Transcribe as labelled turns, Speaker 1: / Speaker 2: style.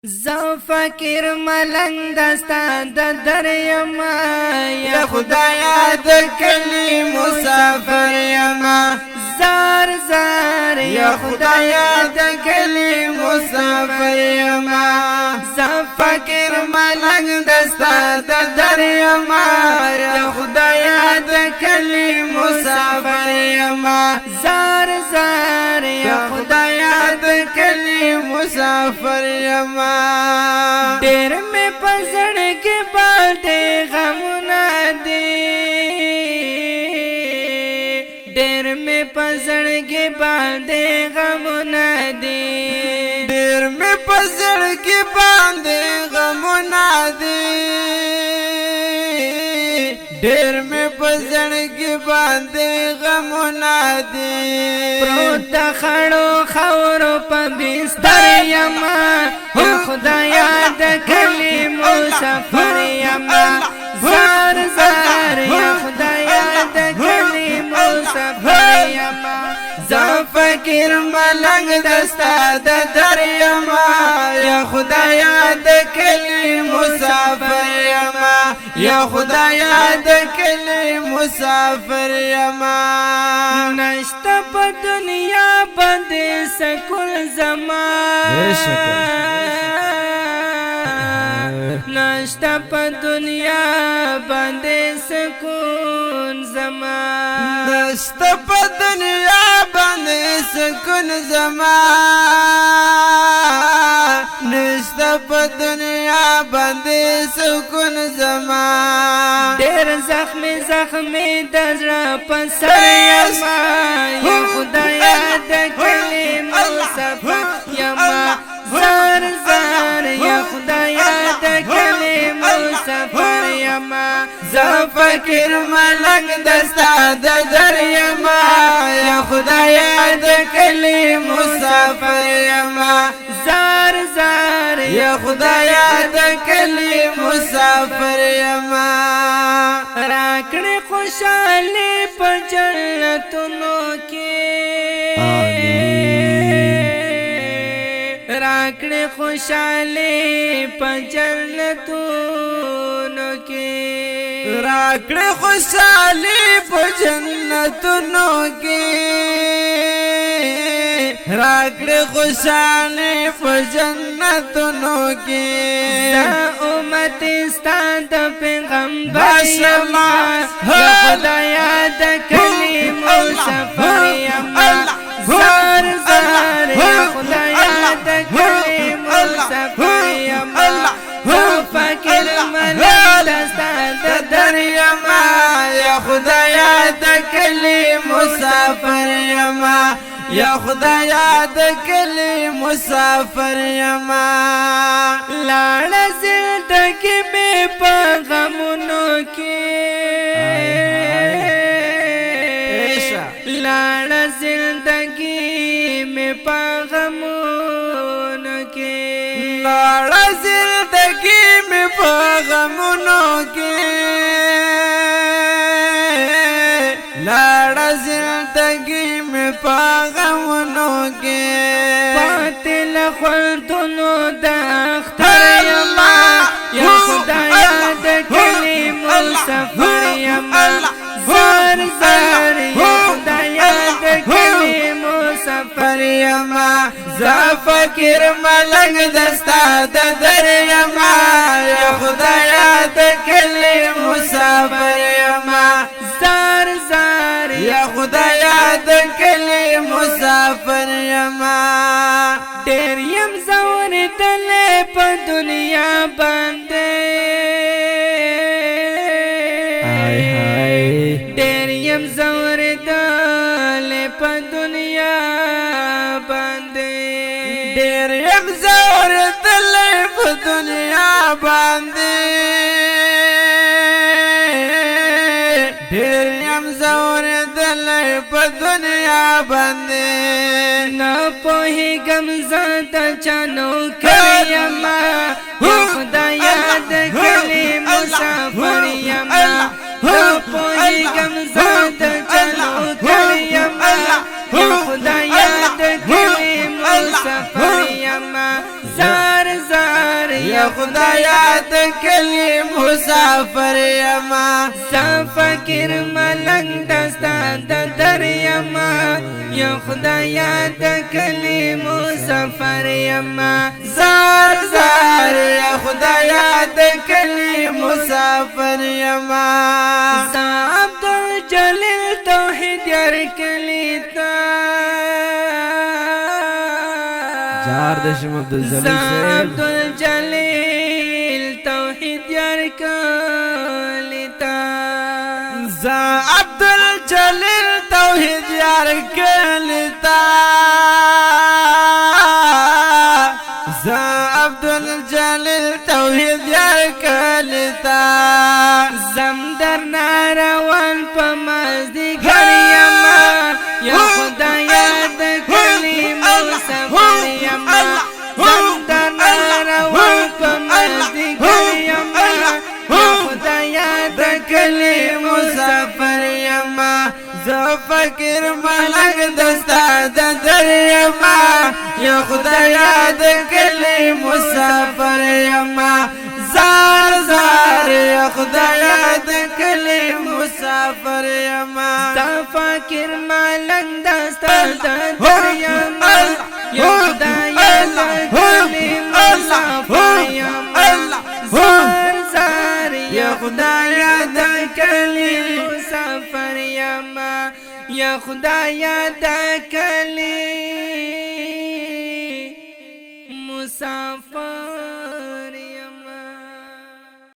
Speaker 1: زو فقیر ملنگ دستا د دريما یا خدایا د کلی مسافر یما زار زار یا خدایا د کلی مسافر یما زو فقیر ملنگ دستا د دريما یا خدایا د کلی مسافر یما زار زار یا خدایا د کلی مسافر یما ډېر مې پزړ کې باندې غمونه دي ډېر مې پزړ کې باندې غمونه دي ډېر مې پزړ کې باندې غمونه دي ډېر مې پزړ کې باندې غمونه دي پروت خړو خاورو په بستر یما خدایا د کلی مسافر یما زار زار یا خدایا د کلی مسافر یما زو فقیر ملنگ دستا د دريما یا خدایا د کلی مسافر یما یا خدایا د کلی مسافر یما نشتا په دنیا باندې سکون زما نشتا په دنیا باندې سکون زما نشتا په دنیا باندې سکون زما نشتا په دنیا باندې سکون زما ډېر زخمي زخمي د زړه په سر یما یا خدایا د کلی مسافر یما زار زار یا خدایا د کلی مسافر یما زو فقیر ملنگ دستا د دريما یا خدایا د کلی مسافر یما زار زار یا خدایا د کلی مسافر یما راکړې خوشالي په جنتونو کې راکړې خوشالي په جنتونو کې راکړې خوشالي په جنتونو کې راکړې خوشالي په جنتونو کې امت ستاد پیغمبر یما یا خدایا د کلی مسافر یما زار زار یا خدایا د کلی مسافر یما زو فقیر ملنگ دستا د دريما یا خدایا د کلی مسافر یما یا خدایا د کلی مسافر یما لاړ زندګي مې په غمونو کې لاړ زندګي مې په غمونو کې لاړ زندګي مې په غمونو کې لاړ زندګي مې په غمونو کې باطل خلدونو د اختر یما یا خدایا د کلی مسافر یما زار زار یا خدایا د کلی مسافر یما زو فقیر ملنگ دستا د دريما یا خدایا د کلی مسافر یما زار زار یا خدایا د کلی مسافر یما ډېر یم زورېدلې په دنیا باندې ډېر یم زورېدلې په دنیا باندې ډېر یم زورېدلې په دنیا باندې ډېر یم زورېدلې په دنیا باندې نه پوهېږم زه د چا نوکر یما یا خدایا د کلی مسافر یما نه پوهېږم زه د چا نوکر یما یا خدایا د کلی مسافر یما زار زار یا خدایا د کلی مسافر یما فقیر ملنګ دستا د در یما یا خدایا د کلی مسافر یما زار زار یا خدایا د کلی مسافر یما عبدالجلیل توحید یار کلی تا
Speaker 2: جار دشم عبدالجلیل صاحب
Speaker 1: عبدالجلیل توحید یار کلی تا عبدالجلیل توحید یار کلی تا عبدالجلیل توحید یار کلی تا زم در ناروان پا مازدیگر یما یا خدایا د کلی مسافر یما زم در ناروان پا مازدیگر یما یا خدایا د کلی مسافر یما زه فقیر ملنګ دستا د در یما یا خدایا د کلی مسافر یما زار زار یا خدایا د کلی مسافر یما تا فقیر ملنګ دستا د در یما یا خدایا د کلی مسافر یما زار زار یا خدایا د کلی مسافر یما یا خدایا د کلی مسافر